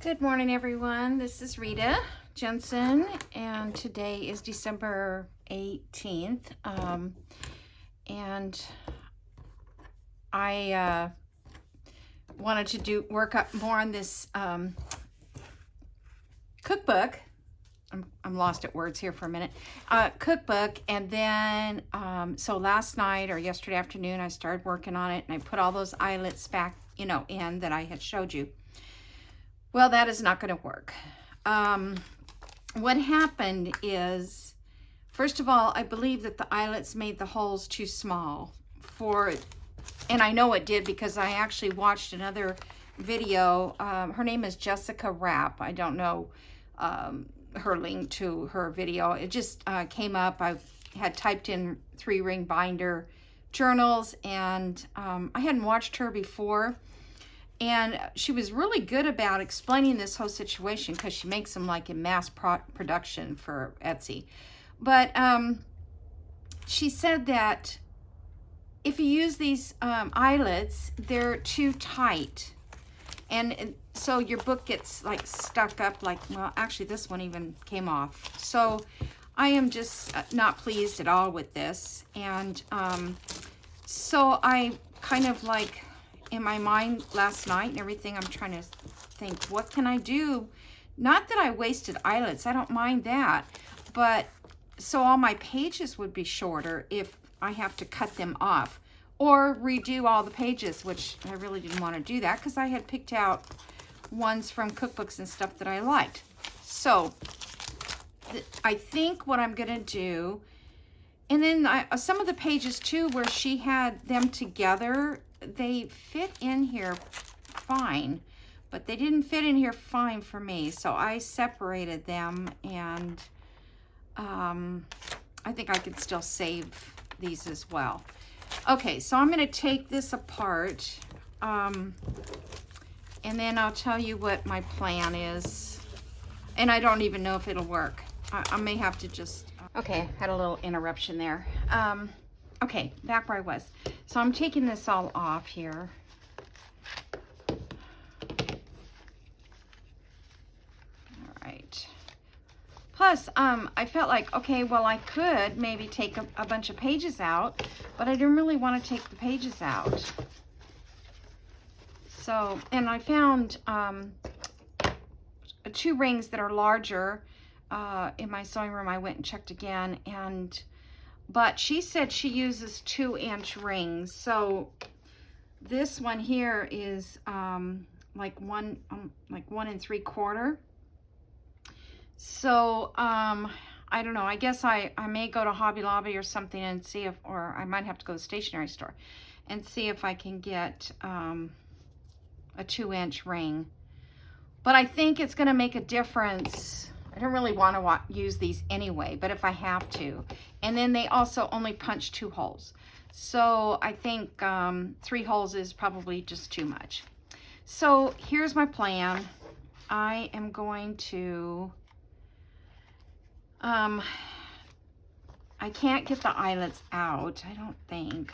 Good morning, everyone. This is Rita Jensen, and today is December 18th. And I wanted to work up more on this cookbook. I'm lost at words here for a minute. Cookbook, and then so last night or yesterday afternoon, I started working on it, and I put all those eyelets back, in that I had showed you. Well, that is not going to work. What happened is, first of all, I believe that the eyelets made the holes too small for it. And I know it did because I actually watched another video. Her name is Jessica Rapp. I don't know her link to her video. It just came up. I had typed in 3-ring binder journals, and I hadn't watched her before. And she was really good about explaining this whole situation because she makes them like in mass production for Etsy. But she said that if you use these eyelets, they're too tight. And so your book gets like stuck up like, well, actually this one even came off. So I am just not pleased at all with this. And so I kind of like, in my mind last night and everything, I'm trying to think, what can I do? Not that I wasted eyelets, I don't mind that, but so all my pages would be shorter if I have to cut them off or redo all the pages, which I really didn't want to do that because I had picked out ones from cookbooks and stuff that I liked. So I think what I'm gonna do, and then some of the pages too where she had them together, they fit in here fine, but they didn't fit in here fine for me. So I separated them, and I think I could still save these as well. Okay, so I'm going to take this apart, and then I'll tell you what my plan is. And I don't even know if it'll work. I may have to just... Okay, had a little interruption there. Okay, back where I was. So I'm taking this all off here. All right. Plus, I felt like, okay, well, I could maybe take a bunch of pages out, but I didn't really want to take the pages out. So, and I found 2 rings that are larger in my sewing room. I went and checked again, but she said she uses 2-inch rings. So this one here is like 1 3/4. So I don't know. I guess I may go to Hobby Lobby or something and see if, or I might have to go to the stationery store and see if I can get a 2-inch ring. But I think it's going to make a difference. I don't really want to use these anyway, but if I have to. And then they also only punch 2 holes. So I think 3 holes is probably just too much. So here's my plan. I am going to, I can't get the eyelets out, I don't think.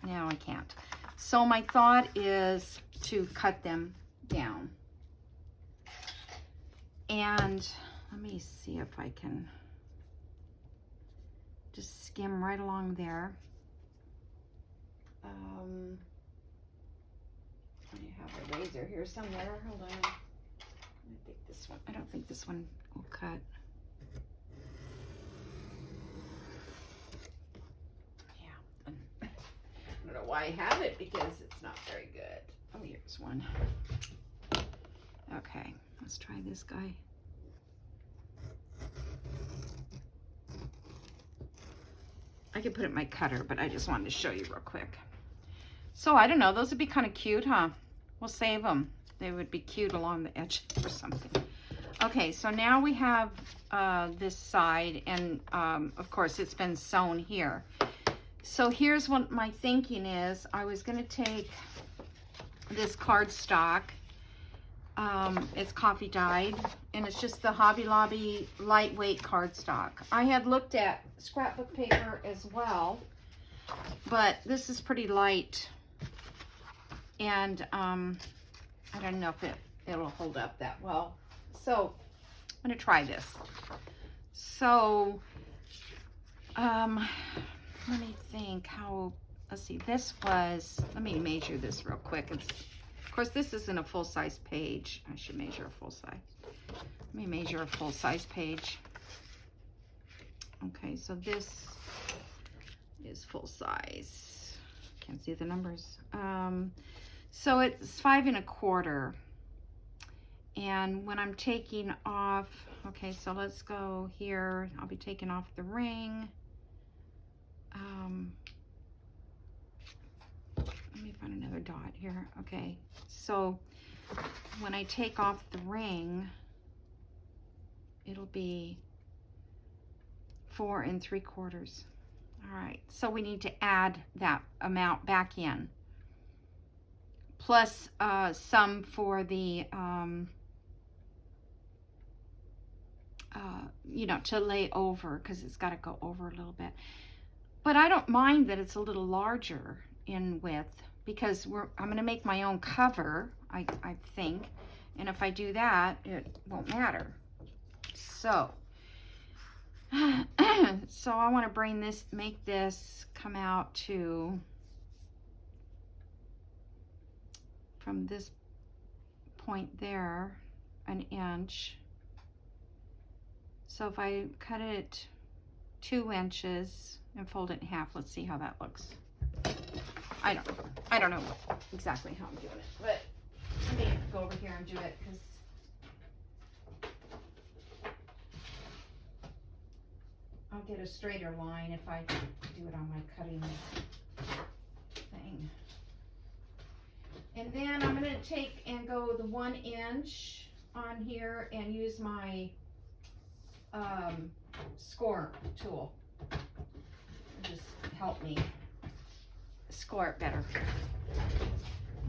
No, I can't. So my thought is to cut them down. And let me see if I can just skim right along there. I have a razor here somewhere. Hold on. I think this one, I don't think this one will cut. Yeah. I don't know why I have it because it's not very good. Oh, here's one. Okay, let's try this guy. I could put it in my cutter, but I just wanted to show you real quick. So I don't know, those would be kind of cute, huh? We'll save them. They would be cute along the edge or something. Okay, so now we have this side, and of course it's been sewn here. So here's what my thinking is. I was going to take this cardstock. It's coffee dyed, and it's just the Hobby Lobby lightweight cardstock. I had looked at scrapbook paper as well, but this is pretty light, and I don't know if it'll hold up that well. So I'm gonna try this. So let me think how, let's see, this was, let me measure this real quick. It's, of course, this isn't a full-size page. I should measure a full size. Let me measure a full-size page. Okay, so this is full size. Can't see the numbers. So it's 5 1/4. And when I'm taking off, okay, so let's go here. I'll be taking off the ring. Let me find another dot here. Okay, so when I take off the ring, it'll be 4 3/4. All right, so we need to add that amount back in, plus some for the you know, to lay over, because it's got to go over a little bit. But I don't mind that it's a little larger in width, because I'm going to make my own cover, I think, and if I do that, it won't matter. So so I want to make this come out to, from this point there, 1 inch. So if I cut it 2 inches and fold it in half, let's see how that looks. I don't know exactly how I'm doing it, but let me go over here and do it, because I'll get a straighter line if I do it on my cutting thing. And then I'm going to take and go the 1 inch on here and use my score tool. It'll just help me score it better.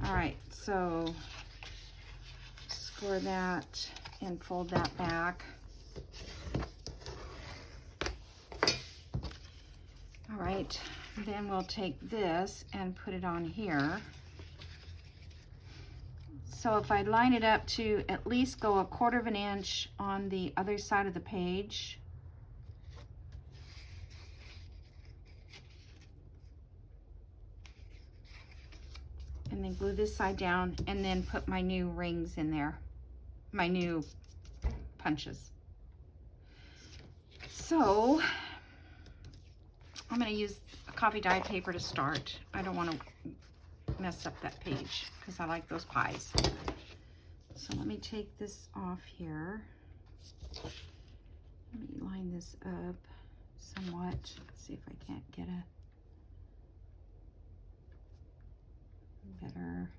All right, so score that and fold that back. All right, then we'll take this and put it on here. So if I line it up to at least go 1/4 inch on the other side of the page, and then glue this side down, and then put my new rings in there, my new punches. So I'm going to use a coffee dye paper to start. I don't want to mess up that page, because I like those pies. So let me take this off here. Let me line this up somewhat. Let's see if I can't get a better,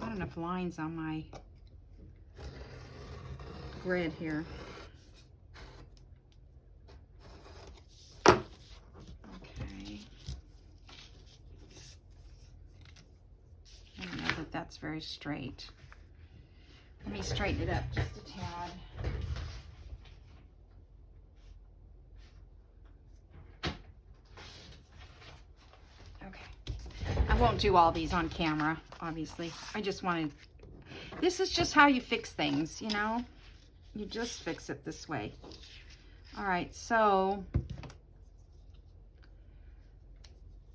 not enough lines on my grid here. That's very straight. Let me straighten it up just a tad. Okay. I won't do all these on camera, obviously. I just wanted, this is just how you fix things, you know? You just fix it this way. All right, so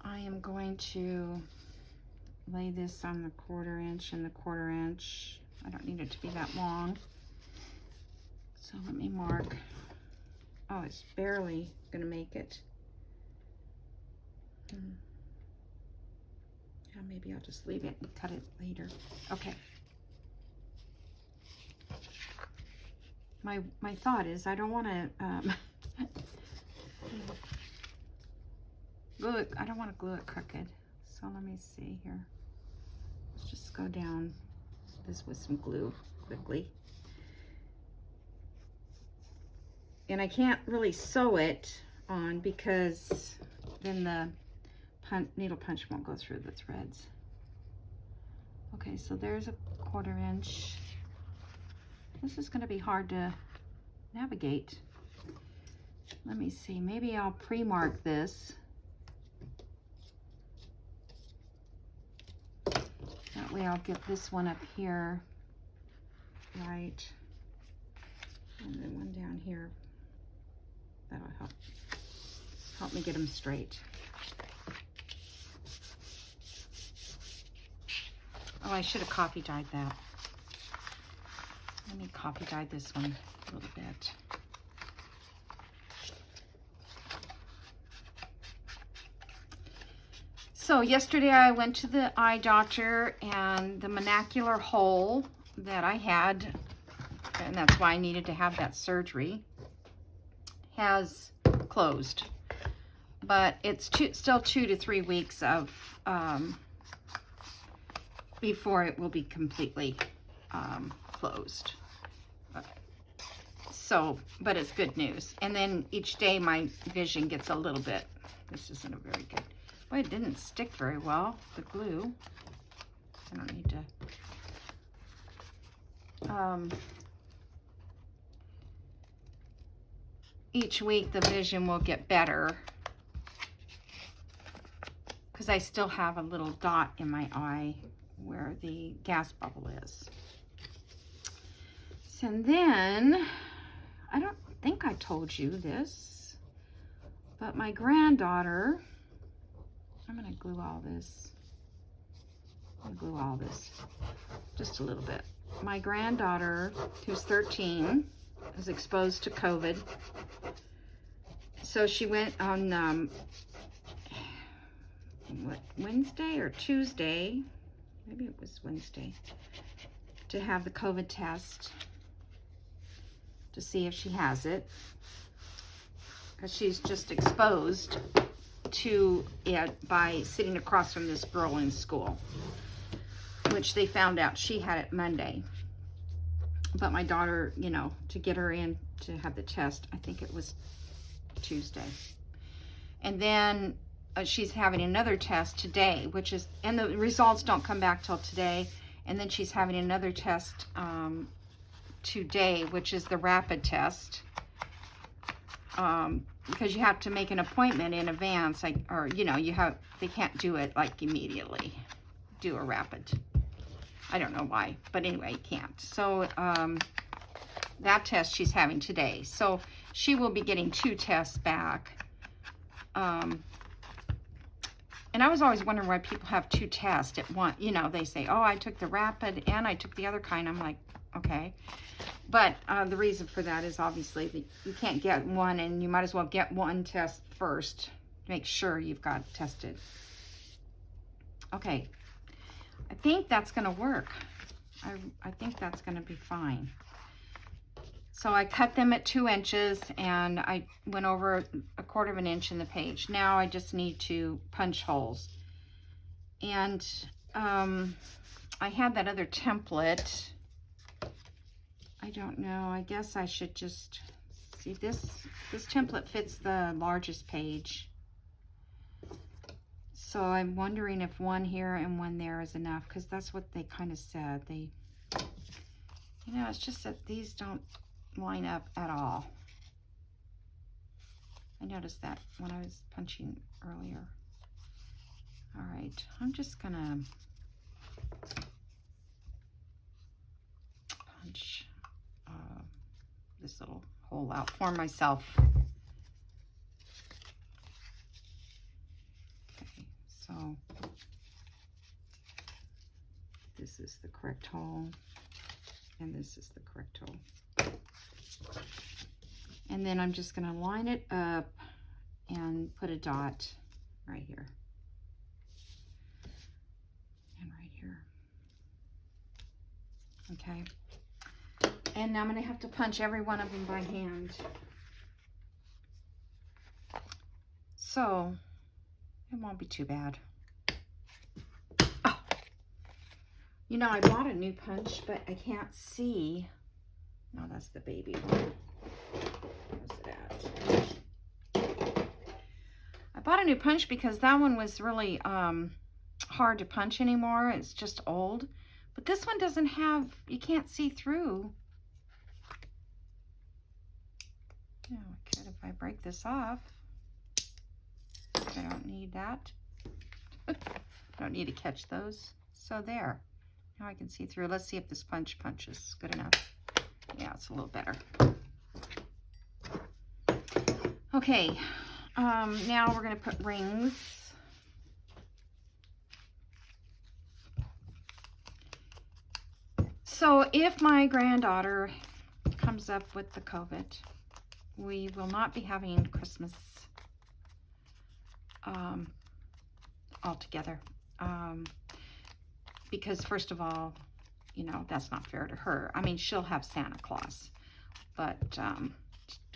I am going to lay this on the 1/4 inch and the 1/4 inch. I don't need it to be that long. So let me mark. Oh, it's barely gonna make it. Yeah, maybe I'll just leave it and cut it later. Okay. My thought is I don't want to glue it. I don't want to glue it crooked. So let me see here. Let's just go down this with some glue quickly. And I can't really sew it on, because then the needle punch won't go through the threads. Okay, so there's a 1/4 inch. This is going to be hard to navigate. Let me see, maybe I'll pre-mark this. way I'll get this one up here, right, and then one down here. That'll help me get them straight. Oh, I should have coffee dyed that. Let me coffee dye this one a little bit. So yesterday I went to the eye doctor, and the monocular hole that I had, and that's why I needed to have that surgery, has closed. But it's still 2 to 3 weeks of before it will be completely closed. So, but it's good news. And then each day my vision gets a little bit, this isn't a very good, well, it didn't stick very well, the glue. I don't need to. Each week the vision will get better, because I still have a little dot in my eye where the gas bubble is. So, and then, I don't think I told you this, but my granddaughter, I'm gonna glue all this. I'm gonna glue all this just a little bit. My granddaughter, who's 13, is exposed to COVID. So she went on Wednesday or Tuesday, maybe it was Wednesday, to have the COVID test to see if she has it, because she's just exposed to it by sitting across from this girl in school, which they found out she had it Monday. But my daughter, you know, to get her in to have the test, I think it was Tuesday. And then she's having another test today, which is, and the results don't come back till today. And then she's having another test today, which is the rapid test. Because you have to make an appointment in advance, like, or, you know, they can't do it like immediately, do a rapid. I don't know why, but anyway, you can't. So that test she's having today. So she will be getting 2 tests back. And I was always wondering why people have 2 tests at once. You know, they say, oh, I took the rapid and I took the other kind. I'm like, okay. But the reason for that is obviously that you can't get one, and you might as well get one test first to make sure you've got it tested. Okay. I think that's going to work. I think that's going to be fine. So I cut them at 2 inches, and I went over 1/4 of an inch in the page. Now I just need to punch holes. And I had that other template. I don't know. I guess I should just see this template fits the largest page. So I'm wondering if one here and one there is enough, because that's what they kind of said. They, you know, it's just that these don't line up at all. I noticed that when I was punching earlier. All right, I'm just gonna punch this little hole out for myself. So this is the correct hole, and this is the correct hole. And then I'm just going to line it up and put a dot right here. And right here. Okay. And now I'm going to have to punch every one of them by hand. So it won't be too bad. Oh. You know, I bought a new punch, but I can't see. No, that's the baby one. Where's it at? I bought a new punch because that one was really hard to punch anymore. It's just old. But this one doesn't have, you can't see through. Yeah, I could if I break this off. I don't need that. I don't need to catch those. So there. Now I can see through. Let's see if this punch is good enough. Yeah, it's a little better. Okay, now we're going to put rings. So if my granddaughter comes up with the COVID, we will not be having Christmas all together. Because first of all, you know, that's not fair to her. I mean, she'll have Santa Claus, but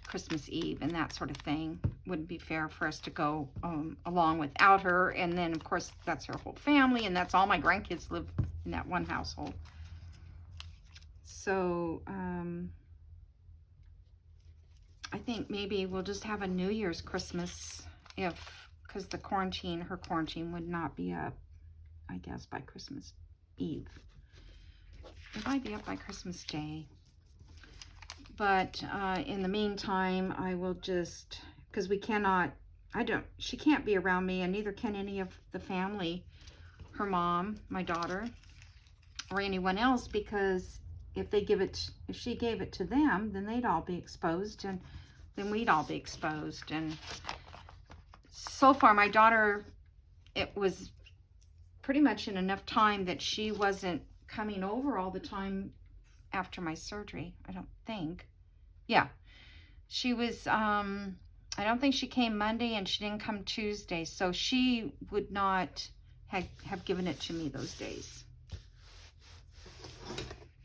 Christmas Eve and that sort of thing wouldn't be fair for us to go along without her. And then, of course, that's her whole family, and that's all my grandkids live in that one household. So I think maybe we'll just have a New Year's Christmas because her quarantine would not be up, I guess, by Christmas Eve. It might be up by Christmas Day. But in the meantime, I will just, because she can't be around me, and neither can any of the family, her mom, my daughter, or anyone else, because if she gave it to them, then they'd all be exposed, and then we'd all be exposed. And so far, my daughter, it was pretty much in enough time that she wasn't coming over all the time after my surgery, I don't think. Yeah, she was, I don't think she came Monday, and she didn't come Tuesday, so she would not have given it to me those days.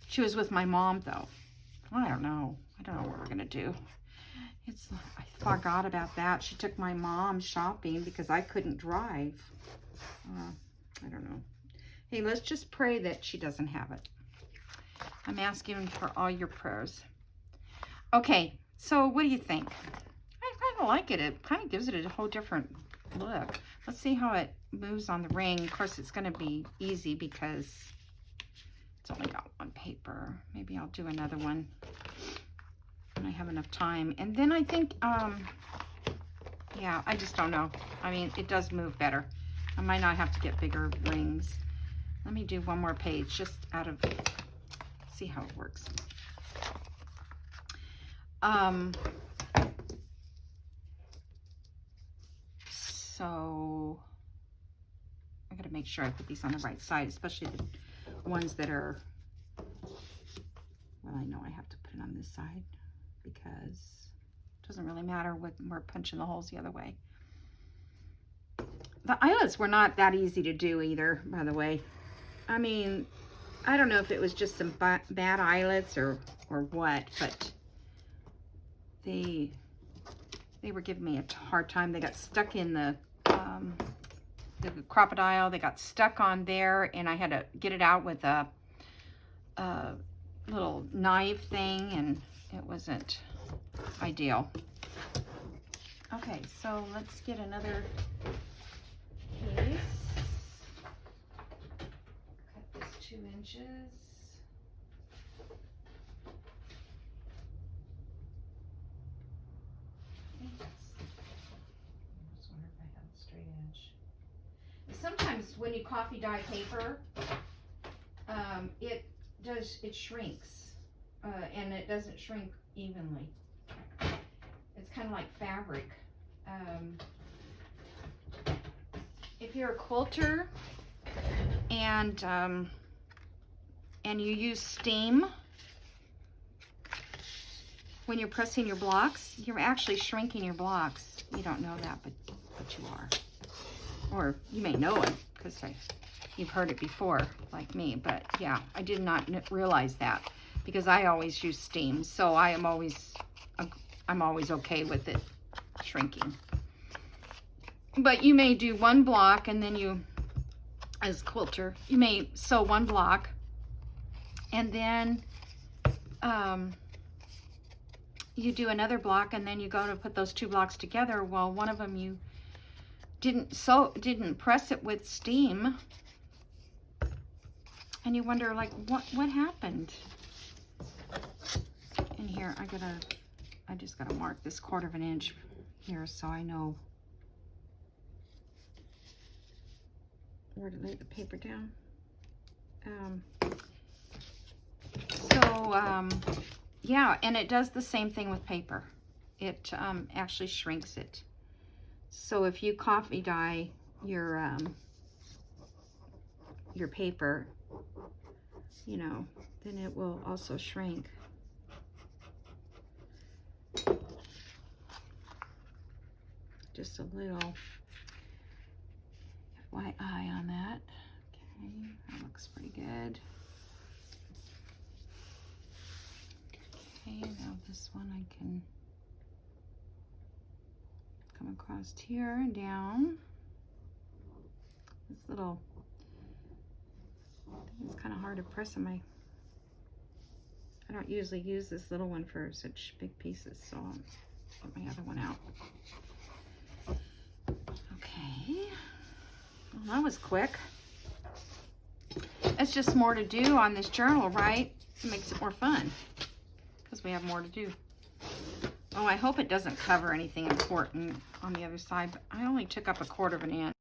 She was with my mom, though. I don't know what we're gonna do. I forgot about that. She took my mom shopping because I couldn't drive. I don't know. Hey, let's just pray that she doesn't have it. I'm asking for all your prayers. Okay, so what do you think? I kind of like it. It kind of gives it a whole different look. Let's see how it moves on the ring. Of course, it's going to be easy because it's only got one paper. Maybe I'll do another one when I have enough time. And then I think, yeah, I just don't know. I mean, it does move better. I might not have to get bigger rings. Let me do one more page just see how it works. So I gotta make sure I put these on the right side, especially the ones that are, well, I know I have to put it on this side because it doesn't really matter when we're punching the holes the other way. The eyelets were not that easy to do either, by the way. I mean, I don't know if it was just some bad eyelets or what, but they were giving me a hard time. They got stuck in the crocodile. They got stuck on there, and I had to get it out with a little knife thing, and it wasn't ideal. Okay, so let's get another piece. Cut this 2 inches. Sometimes when you coffee dye paper, it shrinks, and it doesn't shrink evenly. It's kind of like fabric. If you're a quilter and you use steam when you're pressing your blocks, you're actually shrinking your blocks. You don't know that, but you are. Or you may know it because you've heard it before, like me. But yeah, I did not realize that because I always use steam, so I'm always okay with it shrinking. But you may do one block, and then you, as quilter, you may sew one block, and then you do another block, and then you go to put those 2 blocks together. Well, one of them you didn't press it with steam, and you wonder, like, what happened? And here I just gotta mark this 1/4 inch here so I know where to lay the paper down. yeah, and it does the same thing with paper. It actually shrinks it. So if you coffee dye your paper, you know, then it will also shrink. Just a little FYI on that. Okay, that looks pretty good. Okay, now this one I can come across here and down. This little, it's kind of hard to press on my, I don't usually use this little one for such big pieces, so I'll get my other one out. Okay, well, that was quick. It's just more to do on this journal, right? It makes it more fun because we have more to do. Oh, I hope it doesn't cover anything important on the other side, but I only took up 1/4 of an inch.